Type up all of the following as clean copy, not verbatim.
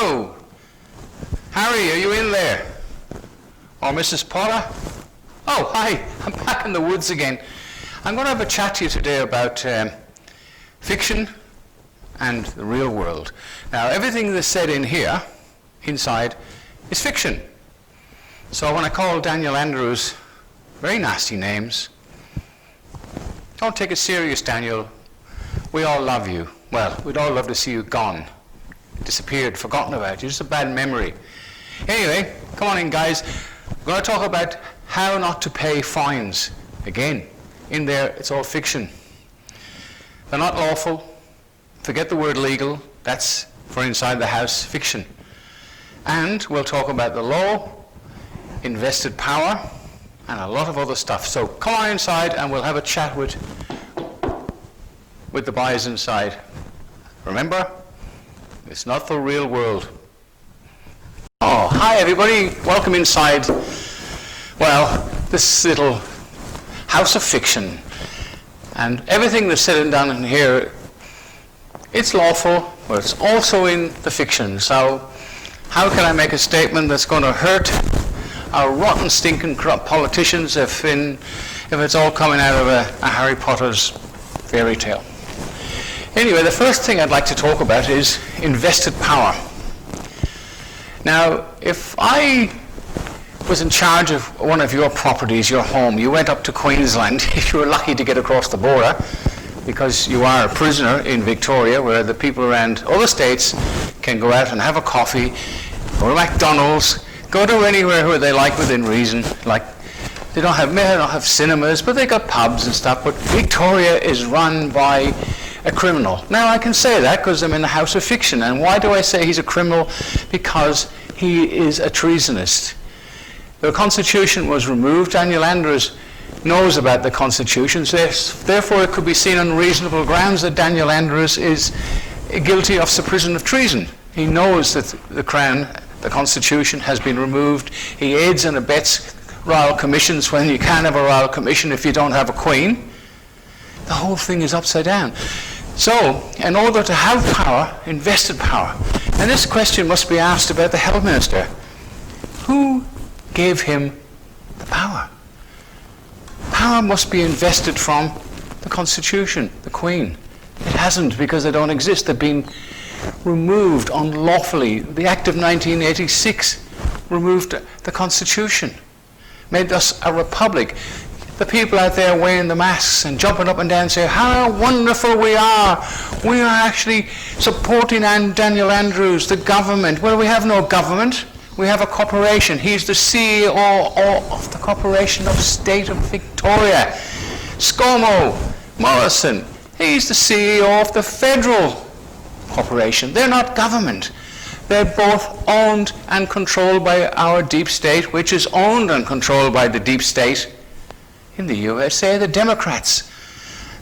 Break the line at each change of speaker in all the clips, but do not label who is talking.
Hello. Harry, are you in there? Or Mrs. Potter? Oh, hi. I'm back in the woods again. I'm going to have a chat to you today about fiction and the real world. Now, everything that's said in here, inside, is fiction. So when I call Daniel Andrews very nasty names, don't take it serious, Daniel. We all love you. Well, we'd all love to see you gone, disappeared, forgotten about. You're just a bad memory. Anyway, come on in, guys. We're going to talk about how not to pay fines. Again, in there, it's all fiction. They're not lawful. Forget the word legal. That's for inside the house fiction. And we'll talk about the law, invested power, and a lot of other stuff. So come on inside and we'll have a chat with the boys inside. Remember, it's not the real world. Oh, hi everybody. Welcome inside. Well, this little house of fiction. And everything that's said and done in here, it's lawful, but it's also in the fiction. So how can I make a statement that's going to hurt our rotten, stinking, corrupt politicians if it's all coming out of a Harry Potter's fairy tale? Anyway, the first thing I'd like to talk about is invested power. Now, if I was in charge of one of your properties, your home, you went up to Queensland, if you were lucky to get across the border, because you are a prisoner in Victoria, where the people around other states can go out and have a coffee, go to McDonald's, go to anywhere where they like within reason. Like, they don't have cinemas, but they got pubs and stuff. But Victoria is run by a criminal. Now I can say that because I'm in the house of fiction. And why do I say he's a criminal? Because he is a treasonist. The Constitution was removed. Daniel Andrews knows about the Constitution. So therefore it could be seen on reasonable grounds that Daniel Andrews is guilty of prison of treason. He knows that the Crown, the Constitution, has been removed. He aids and abets royal commissions when you can't have a royal commission if you don't have a queen. The whole thing is upside down. So, in order to have power, invested power, and this question must be asked about the health minister. Who gave him the power? Power must be invested from the Constitution, the Queen. It hasn't, because they don't exist. They've been removed unlawfully. The Act of 1986 removed the Constitution, made us a republic. The people out there wearing the masks and jumping up and down saying how wonderful we are. We are actually supporting Daniel Andrews, the government. Well, we have no government. We have a corporation. He's the CEO of the Corporation of State of Victoria. ScoMo, Morrison, he's the CEO of the Federal Corporation. They're not government. They're both owned and controlled by our deep state, which is owned and controlled by the deep state in the USA, the Democrats.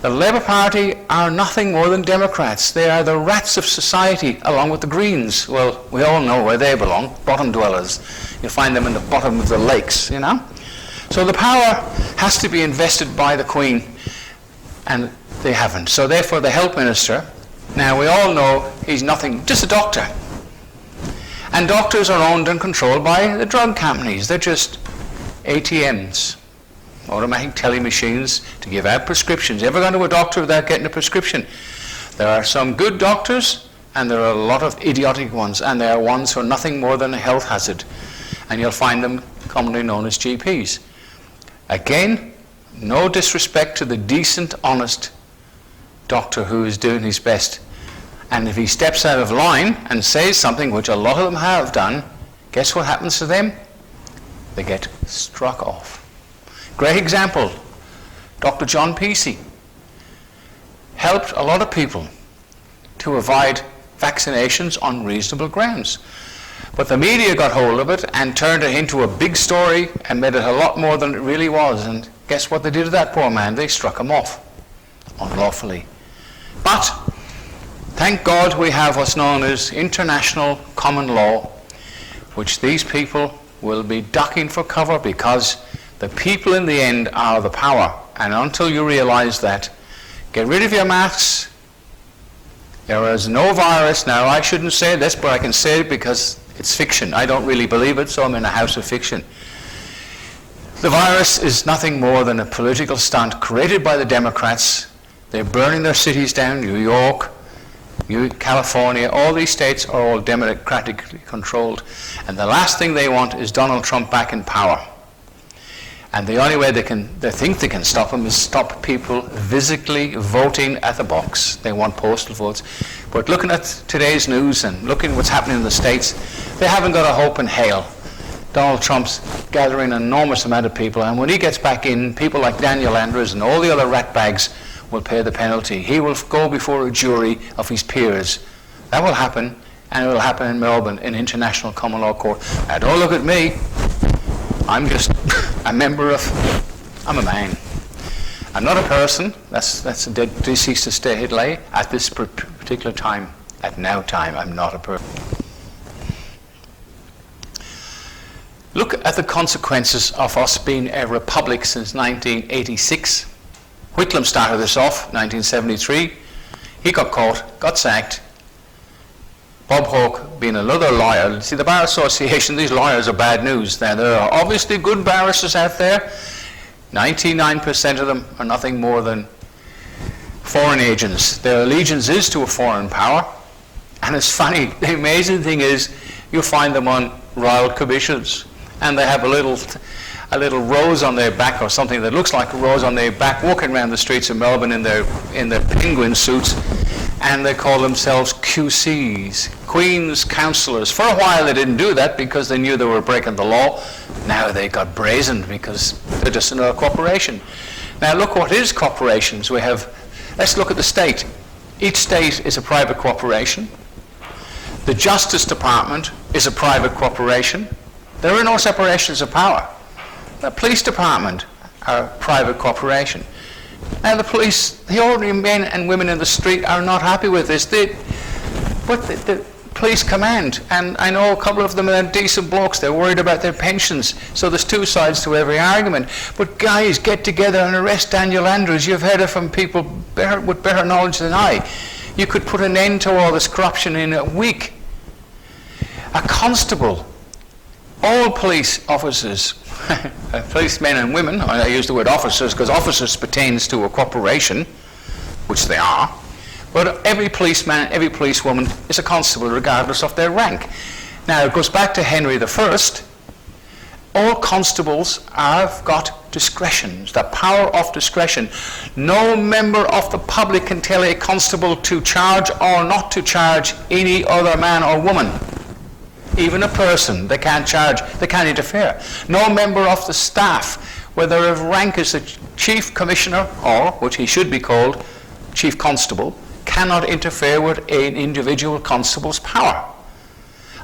The Labour Party are nothing more than Democrats. They are the rats of society, along with the Greens. Well, we all know where they belong, bottom dwellers. You find them in the bottom of the lakes, you know. So the power has to be invested by the Queen, and they haven't. So therefore the health minister, now we all know he's nothing, just a doctor. And doctors are owned and controlled by the drug companies. They're just ATMs, automatic telly machines, to give out prescriptions. You ever gone to a doctor without getting a prescription? There are some good doctors, and there are a lot of idiotic ones, and there are ones who are nothing more than a health hazard. And you'll find them commonly known as GPs. Again, no disrespect to the decent, honest doctor who is doing his best. And if he steps out of line and says something, which a lot of them have done, guess what happens to them? They get struck off. Great example, Dr. John Pesey helped a lot of people to avoid vaccinations on reasonable grounds. But the media got hold of it and turned it into a big story and made it a lot more than it really was. And guess what they did to that poor man? They struck him off unlawfully. But thank God we have what's known as international common law, which these people will be ducking for cover, because the people in the end are the power. And until you realize that, get rid of your masks, There is no virus. Now, I shouldn't say this, but I can say it because it's fiction. I don't really believe it, so I'm in a house of fiction. The virus is nothing more than a political stunt created by the Democrats. They're burning their cities down. New York, California, all these states are all democratically controlled. And the last thing they want is Donald Trump back in power. And the only way they think they can stop him is stop people physically voting at the box. They want postal votes. But looking at today's news and looking at what's happening in the States, they haven't got a hope in hell. Donald Trump's gathering an enormous amount of people, and when he gets back in, people like Daniel Andrews and all the other ratbags will pay the penalty. He will go before a jury of his peers. That will happen, and it will happen in Melbourne in International Common Law Court. Now, don't look at me. I'm just a member of, I'm a man. I'm not a person. That's a dead deceased estate lay at this particular time. At now time, I'm not a person. Look at the consequences of us being a republic since 1986. Whitlam started this off, 1973. He got caught, got sacked. Bob Hawke being another lawyer. See, the Bar Association, these lawyers are bad news. Now, there are obviously good barristers out there. 99% of them are nothing more than foreign agents. Their allegiance is to a foreign power. And it's funny, the amazing thing is, you'll find them on royal commissions. And they have a little rose on their back, or something that looks like a rose on their back, walking around the streets of Melbourne in their penguin suits. And they call themselves QCs, Queen's Counsellors. For a while they didn't do that because they knew they were breaking the law. Now they got brazened because they're just another corporation. Now look what is corporations. Let's look at the state. Each state is a private corporation. The Justice Department is a private corporation. There are no separations of power. The Police Department are a private corporation. Now the police, the ordinary men and women in the street are not happy with this. But the police command, and I know a couple of them are decent blokes, they're worried about their pensions, so there's two sides to every argument. But guys, get together and arrest Daniel Andrews. You've heard it from people with better knowledge than I. You could put an end to all this corruption in a week. A constable, all police officers, policemen and women, I use the word officers because officers pertains to a corporation, which they are, but every policeman, every policewoman is a constable regardless of their rank. Now it goes back to Henry I. All constables have got discretion, the power of discretion. No member of the public can tell a constable to charge or not to charge any other man or woman. Even a person, they can't charge, they can't interfere. No member of the staff, whether of rank as the chief commissioner or, which he should be called, chief constable, cannot interfere with an individual constable's power.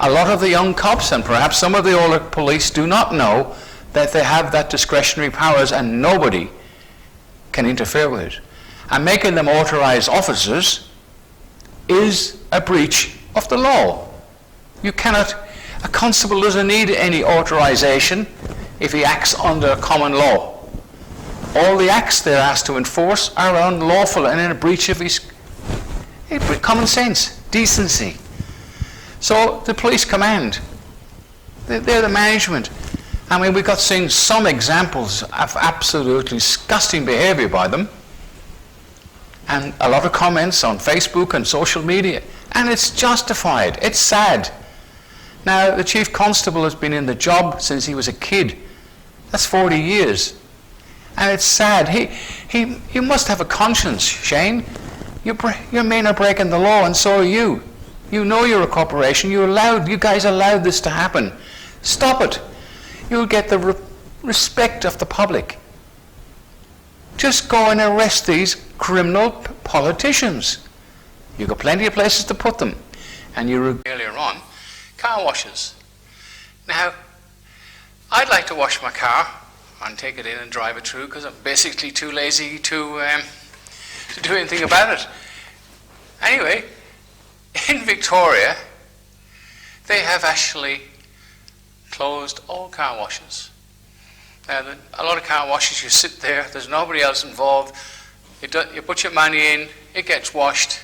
A lot of the young cops and perhaps some of the older police do not know that they have that discretionary powers and nobody can interfere with it. And making them authorized officers is a breach of the law. You cannot, a constable doesn't need any authorization if he acts under common law. All the acts they're asked to enforce are unlawful and in a breach of his common sense, decency. So the police command, they're the management. I mean, we've got seen some examples of absolutely disgusting behavior by them, and a lot of comments on Facebook and social media, and it's justified. It's sad. Now, the chief constable has been in the job since he was a kid. That's 40 years. And it's sad. He must have a conscience, Shane. Your men are breaking the law, and so are you. You know you're a corporation. You guys allowed this to happen. Stop it. You'll get the respect of the public. Just go and arrest these criminal politicians. You've got plenty of places to put them. And you earlier on, car washes. Now, I'd like to wash my car and take it in and drive it through because I'm basically too lazy to do anything about it. Anyway, in Victoria, they have actually closed all car washes. Now, a lot of car washes, you sit there, there's nobody else involved, you put your money in, it gets washed,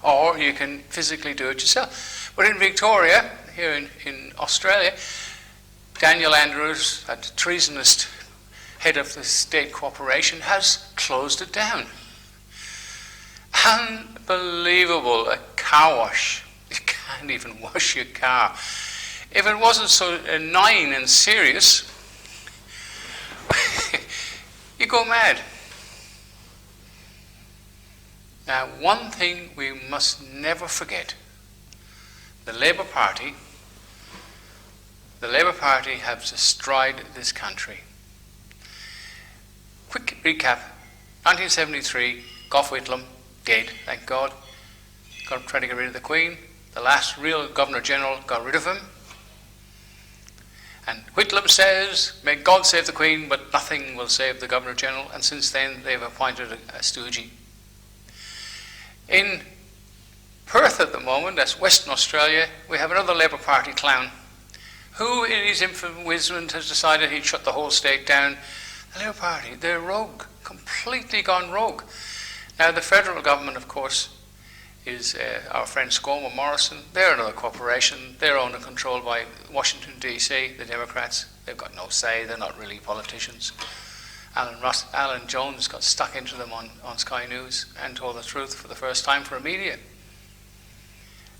or you can physically do it yourself. But in Victoria, here in Australia, Daniel Andrews, that treasonous head of the state corporation, has closed it down. Unbelievable, a car wash. You can't even wash your car. If it wasn't so annoying and serious, you go mad. Now, one thing we must never forget, the Labour Party have destroyed this country. Quick recap, 1973, Gough Whitlam, dead, thank God. Got trying to get rid of the Queen. The last real Governor-General got rid of him. And Whitlam says, may God save the Queen, but nothing will save the Governor-General. And since then, they've appointed a stoogie. In Perth at the moment, that's Western Australia, we have another Labour Party clown who, in his infinite wisdom, has decided he'd shut the whole state down. The Labour Party, they're rogue, completely gone rogue. Now, the federal government, of course, is our friend ScoMo Morrison. They're another corporation. They're owned and controlled by Washington, D.C., the Democrats. They've got no say. They're not really politicians. Alan Jones got stuck into them on Sky News and told the truth for the first time for a media.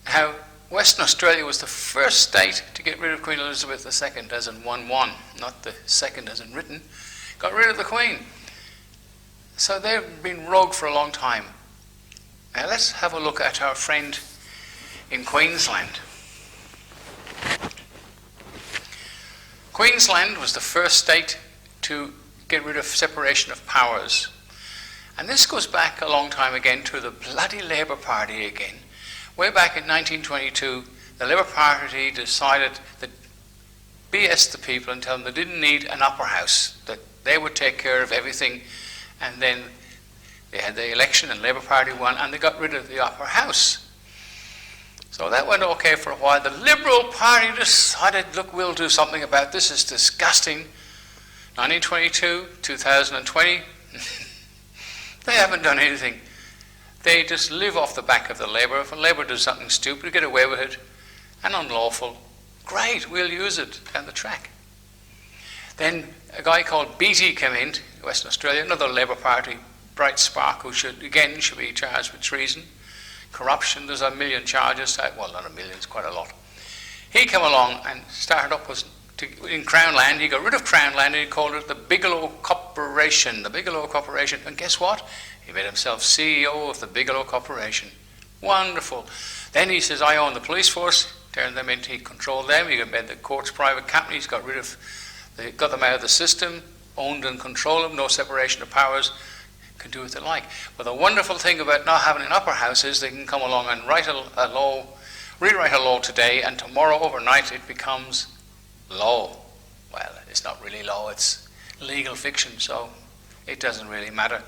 Now, Western Australia was the first state to get rid of Queen Elizabeth II, as in 1-1, not the second as in written. Got rid of the Queen. So they've been rogue for a long time. Now let's have a look at our friend in Queensland. Queensland was the first state to get rid of separation of powers. And this goes back a long time again to the bloody Labour Party again. Way back in 1922, the Labour Party decided that BS the people and tell them they didn't need an upper house, that they would take care of everything. And then they had the election and Labour Party won and they got rid of the upper house. So that went okay for a while. The Liberal Party decided, look, we'll do something about this. It's disgusting. 1922, 2020, they haven't done anything. They just live off the back of the Labour. If Labour does something stupid, get away with it, and unlawful, great, we'll use it down the track. Then a guy called Beattie came in, Western Australia, another Labour Party bright spark who should be charged with treason, corruption. There's a million charges, well, not a million, it's quite a lot. He came along and started up in Crown Land. He got rid of Crown Land and he called it the Bigelow Corporation. The Bigelow Corporation. And guess what? He made himself CEO of the Bigelow Corporation. Wonderful. Then he says, I own the police force. Turned them into, he controlled them. He made the courts private companies, got them out of the system, owned and controlled them, no separation of powers, can do what they like. But the wonderful thing about not having an upper house is they can come along and rewrite a law today, and tomorrow overnight it becomes law. Well, it's not really law, it's legal fiction, so it doesn't really matter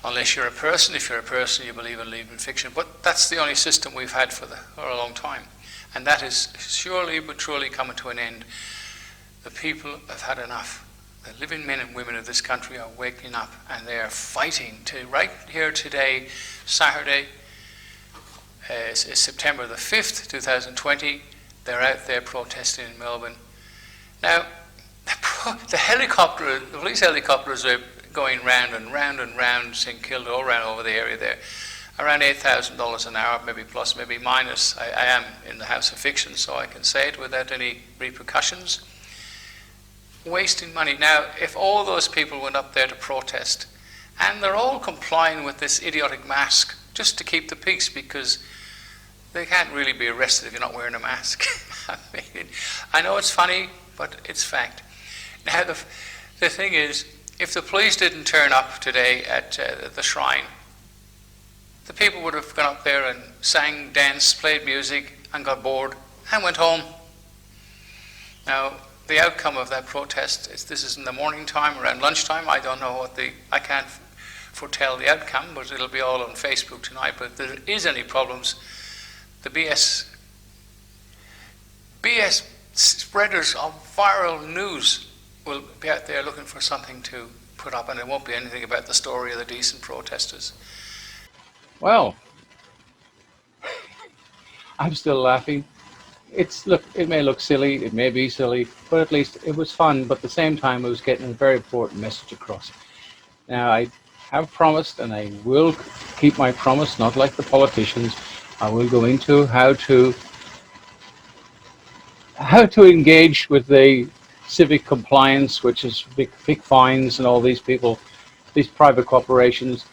unless you're a person. If you're a person, you believe in legal fiction. But that's the only system we've had for a long time. And that is surely but truly coming to an end. The people have had enough. The living men and women of this country are waking up and they are fighting to, right here today, Saturday, is September the 5th, 2020, they're out there protesting in Melbourne. Now, the police helicopters are going round and round and round, St Kilda, all around over the area there, around $8,000 an hour, maybe plus, maybe minus. I am in the House of Fiction, so I can say it without any repercussions. Wasting money. Now, if all those people went up there to protest, and they're all complying with this idiotic mask just to keep the peace, because they can't really be arrested if you're not wearing a mask. I mean, I know it's funny, but it's fact. Now, the thing is, if the police didn't turn up today at the shrine, the people would have gone up there and sang, danced, played music, and got bored, and went home. Now, the outcome of that protest this is in the morning time, around lunchtime. I don't know I can't foretell the outcome, but it'll be all on Facebook tonight. But if there is any problems, the BS spreaders of viral news will be out there looking for something to put up, and it won't be anything about the story of the decent protesters.
Well,
I'm still laughing. Look, it may look silly, it may be silly, but at least it was fun. But at the same time, it was getting a very important message across. Now, I have promised, and I will keep my promise, not like the politicians. I will go into how to engage with the civic compliance, which is big fines and all these people, these private corporations.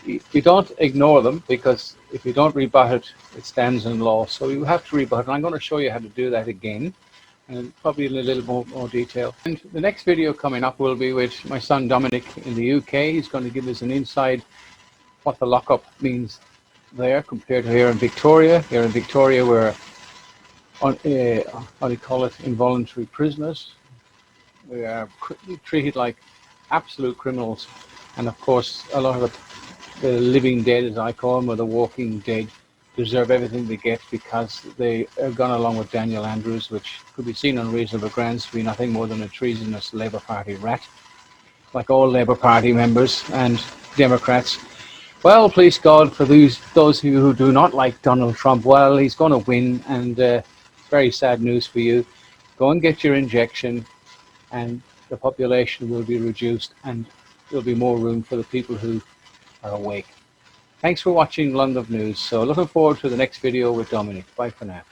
You don't ignore them, because if you don't rebut it, it stands in law. So you have to rebut it. And I'm going to show you how to do that again, and probably in a little more detail. And the next video coming up will be with my son Dominic in the UK. He's going to give us an insight what the lockup means there compared to here in Victoria. Here in Victoria, we're how do you call it, involuntary prisoners. We are treated like absolute criminals, and of course a lot of the living dead, as I call them, or the walking dead, deserve everything they get because they have gone along with Daniel Andrews, which could be seen on reasonable grounds to be nothing more than a treasonous Labour Party rat, like all Labour Party members and Democrats. Well, please God, for those of you who do not like Donald Trump, well, he's going to win, and very sad news for you. Go and get your injection, and the population will be reduced, and there'll be more room for the people who are awake. Thanks for watching London News. So looking forward to the next video with Dominic. Bye for now.